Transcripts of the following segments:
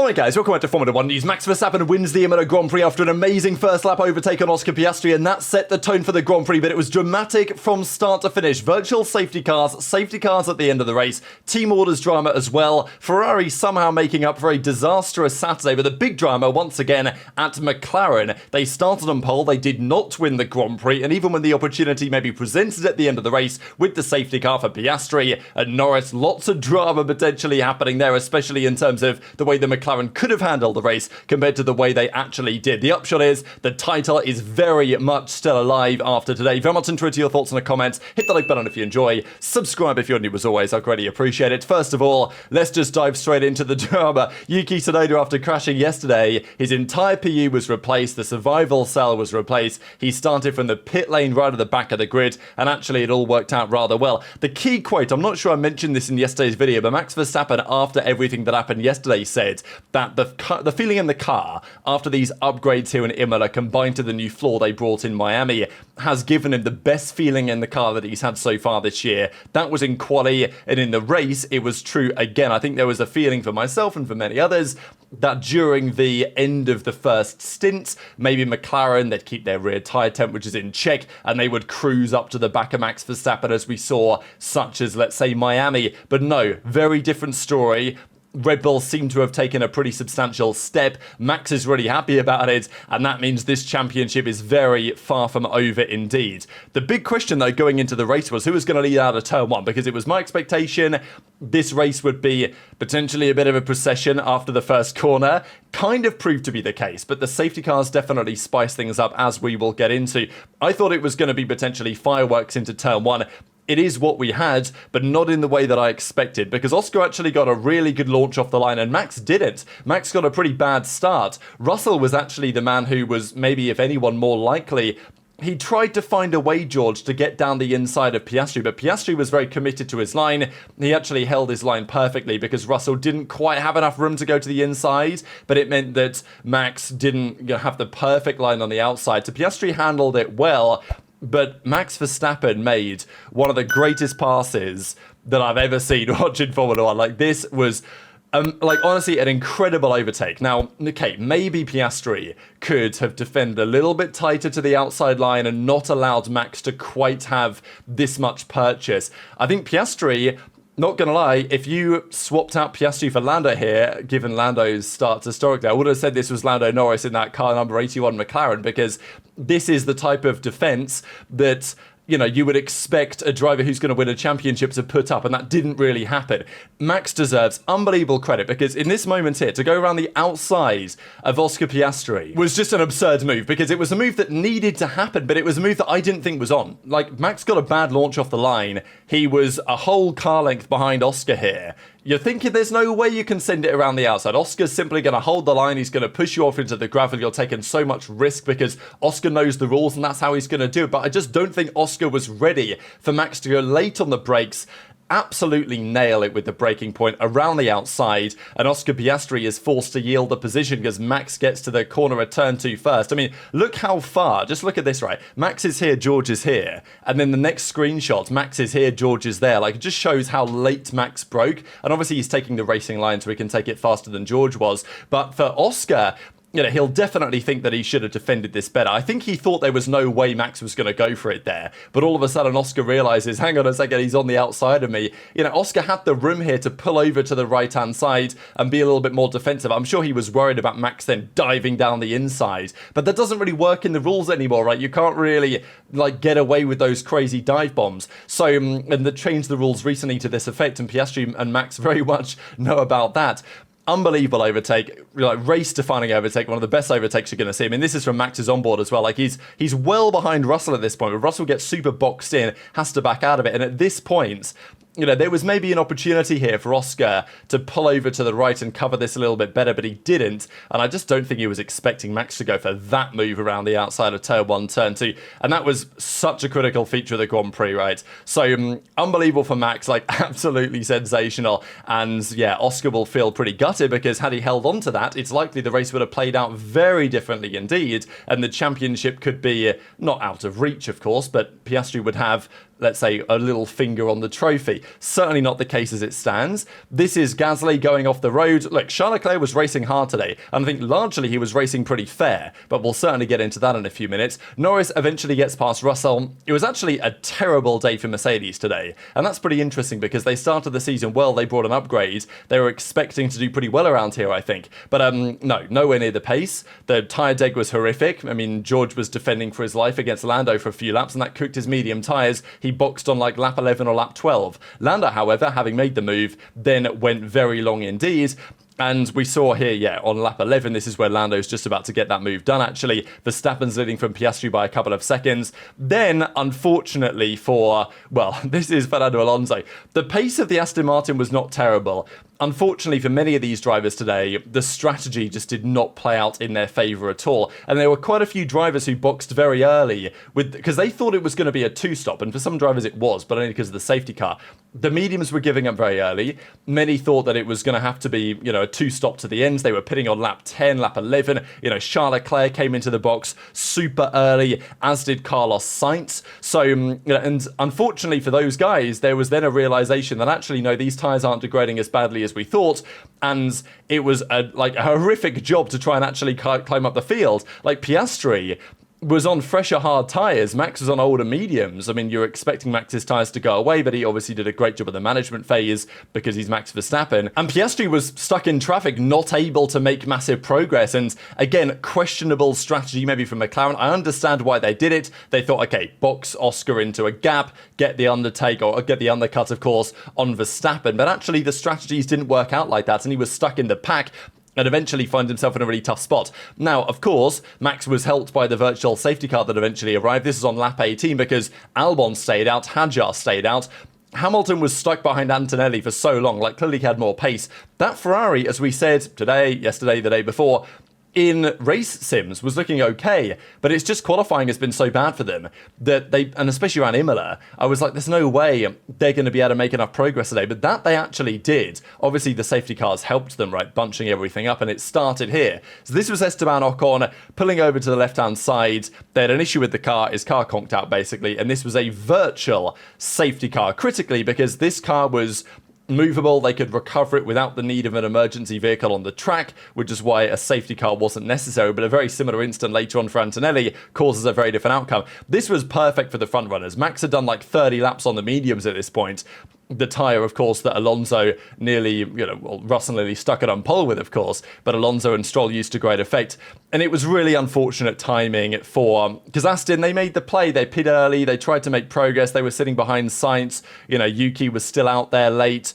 Alright guys, welcome back to Formula 1 News. Max Verstappen wins the Imola Grand Prix after an amazing first lap overtake on Oscar Piastri, and that set the tone for the Grand Prix, but it was dramatic from start to finish. Virtual safety cars at the end of the race, team orders drama as well, Ferrari somehow making up for a disastrous Saturday, but the big drama once again at McLaren. They started on pole, they did not win the Grand Prix, and even when the opportunity maybe presented at the end of the race with the safety car for Piastri and Norris, lots of drama potentially happening there, especially in terms of the way the McLaren could have handled the race compared to the way they actually did. The upshot is the title is very much still alive after today. Very much into your thoughts in the comments. Hit the like button if you enjoy. Subscribe if you're new as always. I'd greatly appreciate it. First of all, let's just dive straight into the drama. Yuki Tsunoda, after crashing yesterday, his entire PU was replaced. The survival cell was replaced. He started from the pit lane right at the back of the grid, and actually it all worked out rather well. The key quote, I'm not sure I mentioned this in yesterday's video, but Max Verstappen, after everything that happened yesterday, said that the feeling in the car after these upgrades here in Imola combined to the new floor they brought in Miami has given him the best feeling in the car that he's had so far this year. That was in quali, and in the race it was true again. I think there was a feeling for myself and for many others that during the end of the first stint, maybe McLaren, they'd keep their rear tyre temperatures in check and they would cruise up to the back of Max Verstappen as we saw, such as, let's say, Miami. But no, very different story. Red Bull seem to have taken a pretty substantial step. Max is really happy about it, and that means this championship is very far from over indeed. The big question, though, going into the race was who was going to lead out of turn one, because it was my expectation this race would be potentially a bit of a procession after the first corner. Kind of proved to be the case, but the safety cars definitely spice things up, as we will get into. I thought it was going to be potentially fireworks into turn one. It is what we had, but not in the way that I expected, because Oscar actually got a really good launch off the line and Max didn't. Max got a pretty bad start. Russell was actually the man who was maybe, if anyone, more likely. He tried to find a way, George, to get down the inside of Piastri, but Piastri was very committed to his line. He actually held his line perfectly because Russell didn't quite have enough room to go to the inside, but it meant that Max didn't have the perfect line on the outside. So Piastri handled it well. But Max Verstappen made one of the greatest passes that I've ever seen watching Formula 1. Like, this was, honestly, an incredible overtake. Now, okay, maybe Piastri could have defended a little bit tighter to the outside line and not allowed Max to quite have this much purchase. I think Piastri, not gonna lie, if you swapped out Piastri for Lando here, given Lando's starts historically, I would have said this was Lando Norris in that car number 81 McLaren, because this is the type of defense that, you know, you would expect a driver who's going to win a championship to put up, and that didn't really happen. Max deserves unbelievable credit, because in this moment here, to go around the outside of Oscar Piastri was just an absurd move, because it was a move that needed to happen, but it was a move that I didn't think was on. Like, Max got a bad launch off the line. He was a whole car length behind Oscar here. You're thinking there's no way you can send it around the outside. Oscar's simply going to hold the line. He's going to push you off into the gravel. You're taking so much risk because Oscar knows the rules and that's how he's going to do it. But I just don't think Oscar was ready for Max to go late on the brakes, absolutely nail it with the braking point around the outside, and Oscar Piastri is forced to yield the position because Max gets to the corner at turn 2 first. I mean, look how far. Just look at this, right? Max is here, George is here, and then the next screenshot, Max is here, George is there. Like, it just shows how late Max broke, and obviously he's taking the racing line so he can take it faster than George was. But for Oscar, you know, he'll definitely think that he should have defended this better. I think he thought there was no way Max was going to go for it there. But all of a sudden, Oscar realizes, hang on a second, he's on the outside of me. You know, Oscar had the room here to pull over to the right-hand side and be a little bit more defensive. I'm sure he was worried about Max then diving down the inside. But that doesn't really work in the rules anymore, right? You can't really, like, get away with those crazy dive bombs. So, and they changed the rules recently to this effect, and Piastri and Max very much know about that. Unbelievable overtake, like race-defining overtake, one of the best overtakes you're going to see. I mean, this is from Max's onboard as well. Like, he's well behind Russell at this point, but Russell gets super boxed in, has to back out of it. And at this point, you know, there was maybe an opportunity here for Oscar to pull over to the right and cover this a little bit better, but he didn't. And I just don't think he was expecting Max to go for that move around the outside of turn 1, turn 2. And that was such a critical feature of the Grand Prix, right? So, unbelievable for Max, like, absolutely sensational. And yeah, Oscar will feel pretty gutted, because had he held on to that, it's likely the race would have played out very differently indeed. And the championship could be not out of reach, of course, but Piastri would have let's say, a little finger on the trophy. Certainly not the case as it stands. This is Gasly going off the road. Look, Charles Leclerc was racing hard today, and I think largely he was racing pretty fair, but we'll certainly get into that in a few minutes. Norris eventually gets past Russell. It was actually a terrible day for Mercedes today, and that's pretty interesting because they started the season well. They brought an upgrade. They were expecting to do pretty well around here, I think, but no, nowhere near the pace. The tyre deg was horrific. I mean, George was defending for his life against Lando for a few laps, and that cooked his medium tyres. He boxed on like lap 11 or lap 12. Lando, however, having made the move, then went very long indeed. And we saw here, on lap 11, this is where Lando's just about to get that move done, actually. Verstappen's leading from Piastri by a couple of seconds. Then, unfortunately this is Fernando Alonso. The pace of the Aston Martin was not terrible. Unfortunately for many of these drivers today, the strategy just did not play out in their favour at all. And there were quite a few drivers who boxed very early because they thought it was going to be a two-stop. And for some drivers it was, but only because of the safety car. The mediums were giving up very early. Many thought that it was going to have to be, a two-stop to the end. They were pitting on lap 10, lap 11. Charles Leclerc came into the box super early, as did Carlos Sainz. So, and unfortunately for those guys, there was then a realisation that actually, no, these tyres aren't degrading as badly as we thought, and it was a horrific job to try and actually climb up the field. Like Piastri was on fresher hard tyres. Max was on older mediums. I mean, you're expecting Max's tyres to go away, but he obviously did a great job of the management phase because he's Max Verstappen. And Piastri was stuck in traffic, not able to make massive progress. And again, questionable strategy maybe from McLaren. I understand why they did it. They thought, okay, box Oscar into a gap, get the undertake, or get the undercut, of course, on Verstappen. But actually, the strategies didn't work out like that, and he was stuck in the pack and eventually find himself in a really tough spot. Now, of course, Max was helped by the virtual safety car that eventually arrived. This is on lap 18 because Albon stayed out, Hadjar stayed out. Hamilton was stuck behind Antonelli for so long, clearly he had more pace. That Ferrari, as we said today, yesterday, the day before, in race sims was looking okay, but it's just qualifying has been so bad for them that and especially around Imola, I was like, there's no way they're going to be able to make enough progress today, but that they actually did. Obviously the safety cars helped them, right, bunching everything up, and it started here. So this was Esteban Ocon pulling over to the left-hand side. They had an issue with the car, his car conked out basically, and this was a virtual safety car, critically, because this car was movable. They could recover it without the need of an emergency vehicle on the track, which is why a safety car wasn't necessary. But a very similar incident later on for Antonelli causes a very different outcome. This was perfect for the front runners. Max had done 30 laps on the mediums at this point. The tyre, of course, that Alonso nearly, Russell nearly stuck it on pole with, of course, but Alonso and Stroll used to great effect. And it was really unfortunate timing because Aston, they made the play. They pit early. They tried to make progress. They were sitting behind Sainz. Yuki was still out there late.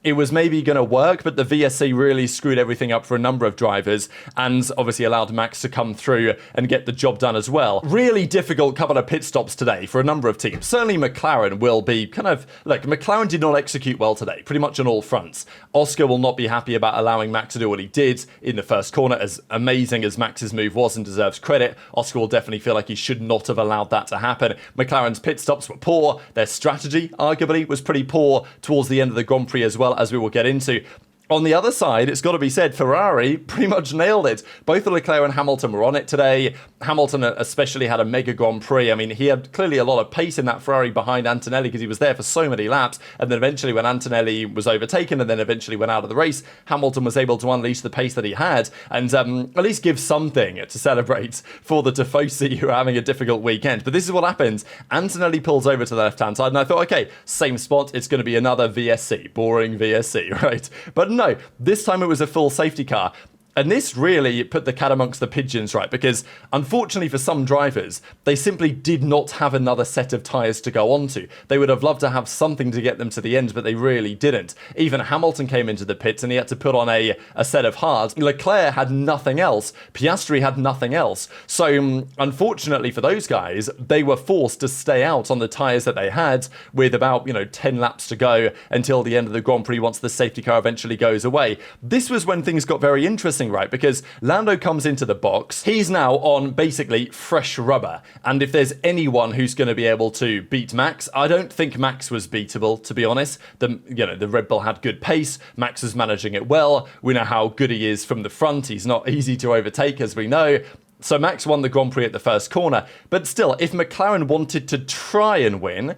It was maybe going to work, but the VSC really screwed everything up for a number of drivers and obviously allowed Max to come through and get the job done as well. Really difficult couple of pit stops today for a number of teams. Certainly McLaren will be McLaren did not execute well today, pretty much on all fronts. Oscar will not be happy about allowing Max to do what he did in the first corner, as amazing as Max's move was and deserves credit. Oscar will definitely feel like he should not have allowed that to happen. McLaren's pit stops were poor. Their strategy, arguably, was pretty poor towards the end of the Grand Prix as well, as we will get into. On the other side, it's got to be said, Ferrari pretty much nailed it. Both Leclerc and Hamilton were on it today. Hamilton especially had a mega Grand Prix. I mean, he had clearly a lot of pace in that Ferrari behind Antonelli because he was there for so many laps. And then eventually when Antonelli was overtaken and then eventually went out of the race, Hamilton was able to unleash the pace that he had and at least give something to celebrate for the Tifosi who are having a difficult weekend. But this is what happens. Antonelli pulls over to the left-hand side and I thought, okay, same spot. It's going to be another VSC. Boring VSC, right? But no, this time it was a full safety car. And this really put the cat amongst the pigeons, right? Because unfortunately for some drivers, they simply did not have another set of tyres to go onto. They would have loved to have something to get them to the end, but they really didn't. Even Hamilton came into the pits and he had to put on a set of hards. Leclerc had nothing else. Piastri had nothing else. So unfortunately for those guys, they were forced to stay out on the tyres that they had with about, 10 laps to go until the end of the Grand Prix once the safety car eventually goes away. This was when things got very interesting, right? Because Lando comes into the box. He's now on basically fresh rubber. And if there's anyone who's going to be able to beat Max, I don't think Max was beatable, to be honest. The Red Bull had good pace. Max was managing it well. We know how good he is from the front. He's not easy to overtake, as we know. So Max won the Grand Prix at the first corner. But still, if McLaren wanted to try and win,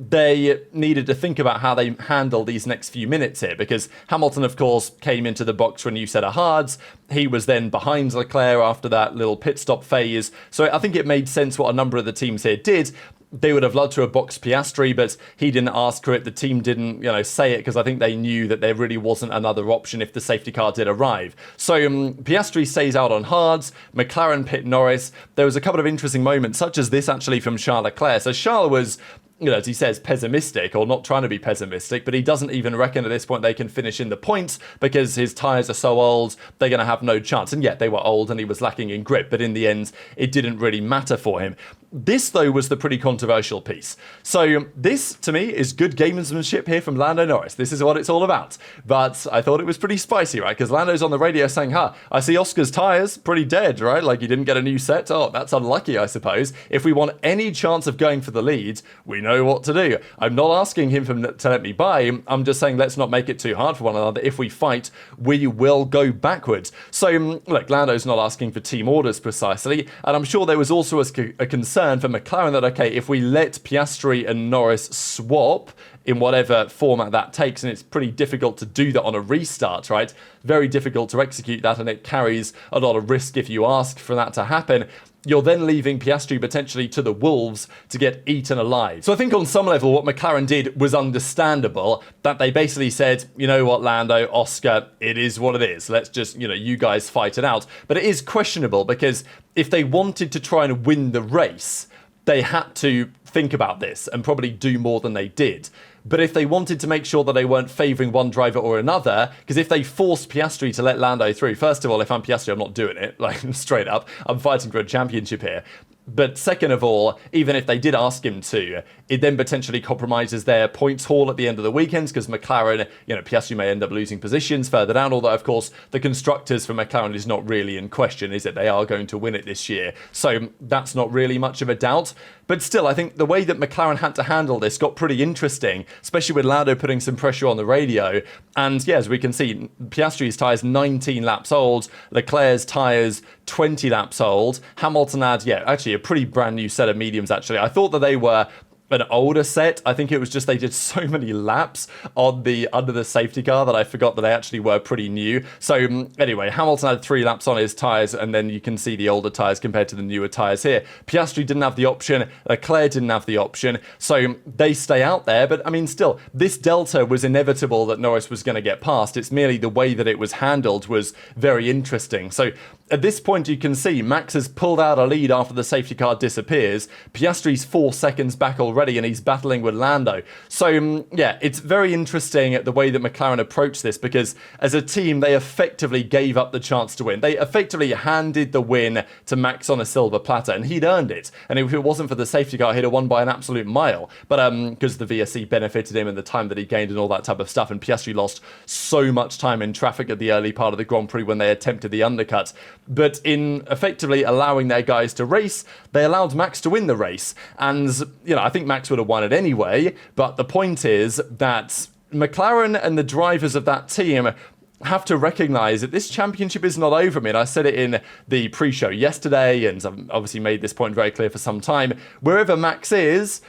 they needed to think about how they handle these next few minutes here, because Hamilton, of course, came into the box for a new set of hards. He was then behind Leclerc after that little pit stop phase. So I think it made sense what a number of the teams here did. They would have loved to have boxed Piastri, but he didn't ask for it. The team didn't, say it, because I think they knew that there really wasn't another option if the safety car did arrive. So Piastri stays out on hards. McLaren pit Norris. There was a couple of interesting moments, such as this actually from Charles Leclerc. So Charles was, as he says, pessimistic, or not trying to be pessimistic, but he doesn't even reckon at this point they can finish in the points because his tyres are so old, they're going to have no chance. And yet they were old and he was lacking in grip, but in the end, it didn't really matter for him. This, though, was the pretty controversial piece. So this, to me, is good gamesmanship here from Lando Norris. This is what it's all about. But I thought it was pretty spicy, right? Because Lando's on the radio saying, I see Oscar's tyres pretty dead, right? Like, he didn't get a new set. Oh, that's unlucky, I suppose. If we want any chance of going for the lead, we know what to do. I'm not asking him to let me by. I'm just saying let's not make it too hard for one another. If we fight, we will go backwards. So, look, Lando's not asking for team orders precisely. And I'm sure there was also a concern for McLaren that, okay, if we let Piastri and Norris swap in whatever format that takes, and it's pretty difficult to do that on a restart, right? Very difficult to execute that, and it carries a lot of risk if you ask for that to happen. You're then leaving Piastri potentially to the wolves to get eaten alive. So I think on some level what McLaren did was understandable, that they basically said, you know what, Lando, Oscar, it is what it is. Let's just, you guys fight it out. But it is questionable, because if they wanted to try and win the race, they had to think about this and probably do more than they did. But if they wanted to make sure that they weren't favouring one driver or another, because if they forced Piastri to let Lando through, first of all, if I'm Piastri, I'm not doing it, like, straight up. I'm fighting for a championship here. But second of all, even if they did ask him to, it then potentially compromises their points haul at the end of the weekends, because McLaren, Piastri may end up losing positions further down, although, of course, the constructors for McLaren is not really in question, is it? They are going to win it this year. So that's not really much of a doubt. But still, I think the way that McLaren had to handle this got pretty interesting, especially with Lando putting some pressure on the radio. And yeah, as we can see, Piastri's tyres 19 laps old, Leclerc's tyres 20 laps old. Hamilton had, actually a pretty brand new set of mediums, actually. I thought that they were an older set. I think it was just they did so many laps on under the safety car that I forgot that they actually were pretty new. So anyway, Hamilton had 3 laps on his tyres, and then you can see the older tyres compared to the newer tyres here. Piastri didn't have the option, Leclerc didn't have the option, so they stay out there. But I mean, still, this delta was inevitable that Norris was going to get past. It's merely the way that it was handled was very interesting. So at this point, you can see Max has pulled out a lead after the safety car disappears. Piastri's 4 seconds back already, and he's battling with Lando. So, it's very interesting the way that McLaren approached this, because as a team, they effectively gave up the chance to win. They effectively handed the win to Max on a silver platter, and he'd earned it. And if it wasn't for the safety car, he'd have won by an absolute mile. But because the VSC benefited him and the time that he gained and all that type of stuff, and Piastri lost so much time in traffic at the early part of the Grand Prix when they attempted the undercut. But in effectively allowing their guys to race, they allowed Max to win the race. And, I think Max would have won it anyway. But the point is that McLaren and the drivers of that team have to recognise that this championship is not over. I mean, I said it in the pre-show yesterday, and I've obviously made this point very clear for some time. Wherever Max is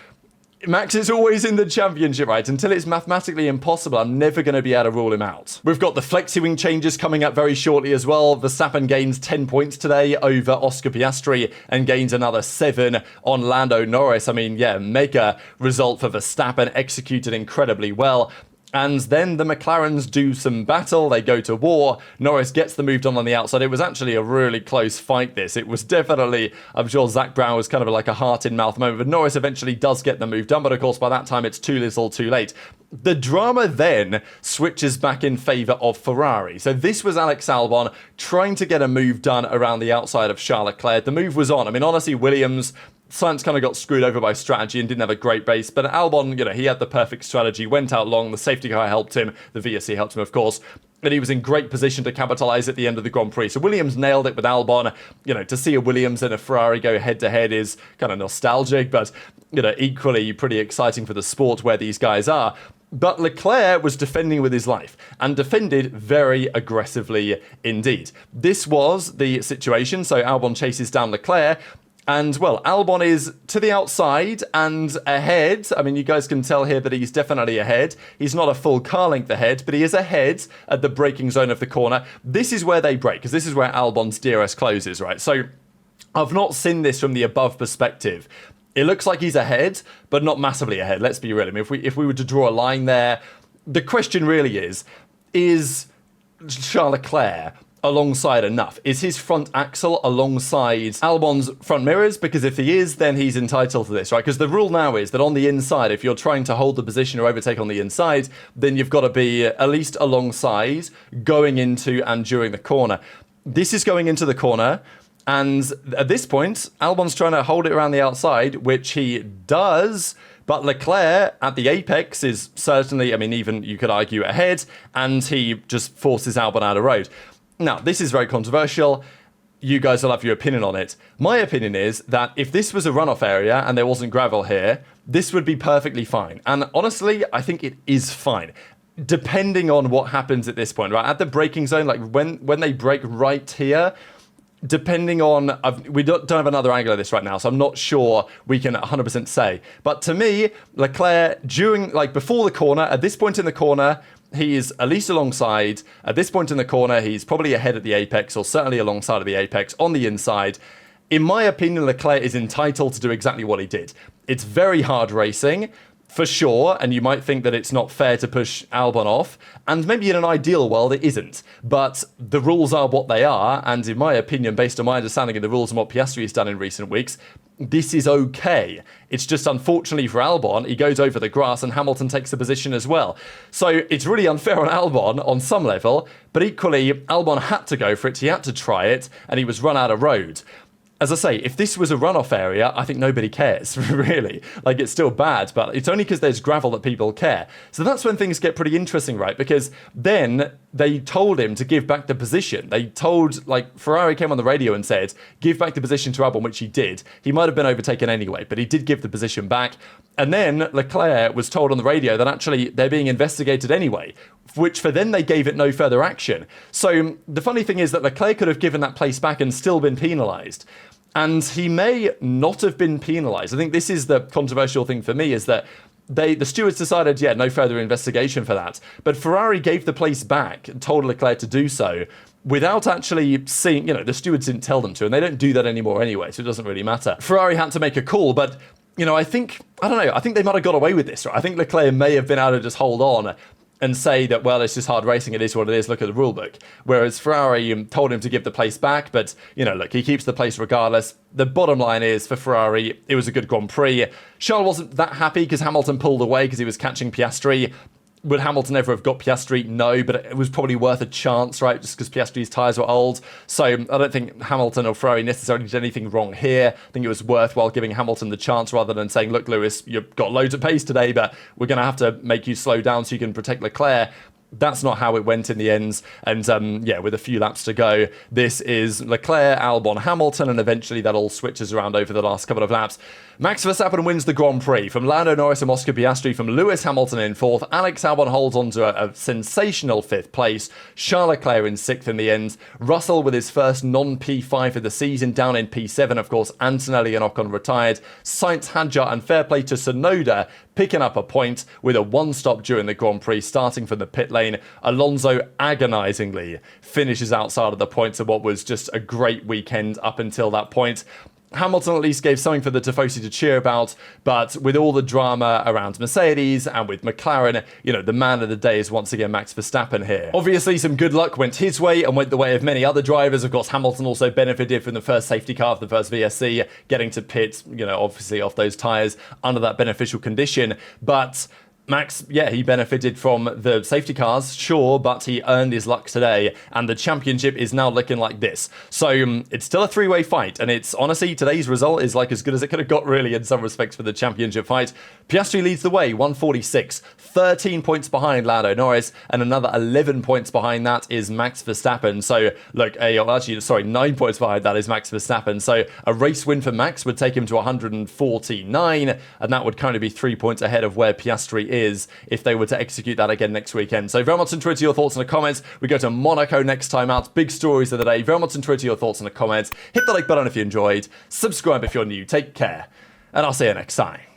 always in the championship, right? Until it's mathematically impossible, I'm never going to be able to rule him out. We've got the flexi-wing changes coming up very shortly as well. Verstappen gains 10 points today over Oscar Piastri and gains another 7 on Lando Norris. I mean, mega result for Verstappen, executed incredibly well. And then the McLarens do some battle, they go to war, Norris gets the move done on the outside. It was actually a really close fight, this. It was definitely, I'm sure Zach Brown was kind of like a heart-in-mouth moment, but Norris eventually does get the move done, but of course by that time it's too little too late. The drama then switches back in favour of Ferrari. So this was Alex Albon trying to get a move done around the outside of Charles Leclerc. The move was on. I mean, honestly, Williams, Sainz kind of got screwed over by strategy and didn't have a great base, but Albon, he had the perfect strategy, went out long, the safety car helped him, the VSC helped him, of course, and he was in great position to capitalise at the end of the Grand Prix. So Williams nailed it with Albon. To see a Williams and a Ferrari go head-to-head is kind of nostalgic, but, equally pretty exciting for the sport where these guys are. But Leclerc was defending with his life, and defended very aggressively indeed. This was the situation, so Albon chases down Leclerc, And, well, Albon is to the outside and ahead. I mean, you guys can tell here that he's definitely ahead. He's not a full car length ahead, but he is ahead at the braking zone of the corner. This is where they brake, because this is where Albon's DRS closes, right? So I've not seen this from the above perspective. It looks like he's ahead, but not massively ahead. Let's be real. I mean, if we were to draw a line there, the question really is Charles Leclerc alongside enough? Is his front axle alongside Albon's front mirrors? Because if he is, then he's entitled to this, right? Because the rule now is that on the inside, if you're trying to hold the position or overtake on the inside, then you've got to be at least alongside going into and during the corner. This is going into the corner. And at this point, Albon's trying to hold it around the outside, which he does. But Leclerc at the apex is certainly, I mean, even you could argue ahead, and he just forces Albon out of road. Now, this is very controversial. You guys will have your opinion on it. My opinion is that if this was a runoff area and there wasn't gravel here, this would be perfectly fine. And honestly, I think it is fine, depending on what happens at this point, right? At the braking zone, like when they brake right here, depending on, we don't have another angle of this right now, so I'm not sure we can 100% say. But to me, Leclerc, before the corner, at this point in the corner, he is at least alongside. At this point in the corner, he's probably ahead at the apex, or certainly alongside of the apex on the inside. In my opinion, Leclerc is entitled to do exactly what he did. It's very hard racing, for sure, and you might think that it's not fair to push Albon off, and maybe in an ideal world it isn't, but the rules are what they are, and in my opinion, based on my understanding of the rules and what Piastri has done in recent weeks, this is okay. It's just unfortunately for Albon, he goes over the grass and Hamilton takes the position as well. So it's really unfair on Albon on some level, but equally, Albon had to go for it, he had to try it, and he was run out of road. As I say, if this was a runoff area, I think nobody cares, really. Like, it's still bad, but it's only because there's gravel that people care. So that's when things get pretty interesting, right? Because then they told him to give back the position. They told, Ferrari came on the radio and said, give back the position to Albon, which he did. He might have been overtaken anyway, but he did give the position back. And then Leclerc was told on the radio that actually they're being investigated anyway, which for then they gave it no further action. So the funny thing is that Leclerc could have given that place back and still been penalised. And he may not have been penalised. I think this is the controversial thing for me, is that the stewards decided, no further investigation for that. But Ferrari gave the place back and told Leclerc to do so without actually seeing, the stewards didn't tell them to, and they don't do that anymore anyway, so it doesn't really matter. Ferrari had to make a call, but, I think they might have got away with this, right? I think Leclerc may have been able to just hold on and say that, well, it's just hard racing, it is what it is, look at the rule book. Whereas Ferrari told him to give the place back, but, look, he keeps the place regardless. The bottom line is, for Ferrari, it was a good Grand Prix. Charles wasn't that happy because Hamilton pulled away because he was catching Piastri. Would Hamilton ever have got Piastri? No, but it was probably worth a chance, right? Just because Piastri's tyres were old. So I don't think Hamilton or Ferrari necessarily did anything wrong here. I think it was worthwhile giving Hamilton the chance rather than saying, look, Lewis, you've got loads of pace today, but we're going to have to make you slow down so you can protect Leclerc. That's not how it went in the end. And with a few laps to go, this is Leclerc, Albon, Hamilton, and eventually that all switches around over the last couple of laps. Max Verstappen wins the Grand Prix from Lando Norris and Oscar Piastri, from Lewis Hamilton in fourth. Alex Albon holds on to a sensational fifth place. Charles Leclerc in sixth in the end. Russell with his first non-P5 of the season, down in P7. Of course, Antonelli and Ocon retired. Sainz, Hadjar, and fair play to Tsunoda picking up a point with a one-stop during the Grand Prix, starting from the pit lane. Alonso agonisingly finishes outside of the points of what was just a great weekend up until that point. Hamilton at least gave something for the Tifosi to cheer about, but with all the drama around Mercedes and with McLaren, the man of the day is once again Max Verstappen here. Obviously, some good luck went his way and went the way of many other drivers. Of course, Hamilton also benefited from the first safety car of the first VSC, getting to pit, obviously off those tyres under that beneficial condition, but Max, he benefited from the safety cars, sure, but he earned his luck today, and the championship is now looking like this. So it's still a three-way fight, and it's honestly, today's result is as good as it could have got, really, in some respects for the championship fight. Piastri leads the way, 146, 13 points behind Lando Norris, and another 11 points behind that is Max Verstappen. So, look, 9 points behind that is Max Verstappen. So a race win for Max would take him to 149, and that would kind of be 3 points ahead of where Piastri is if they were to execute that again next weekend. So very much on Twitter your thoughts in the comments. We go to Monaco next time out. Big stories of the day. Very much on Twitter your thoughts in the comments. Hit the like button if you enjoyed. Subscribe if you're new. Take care. And I'll see you next time.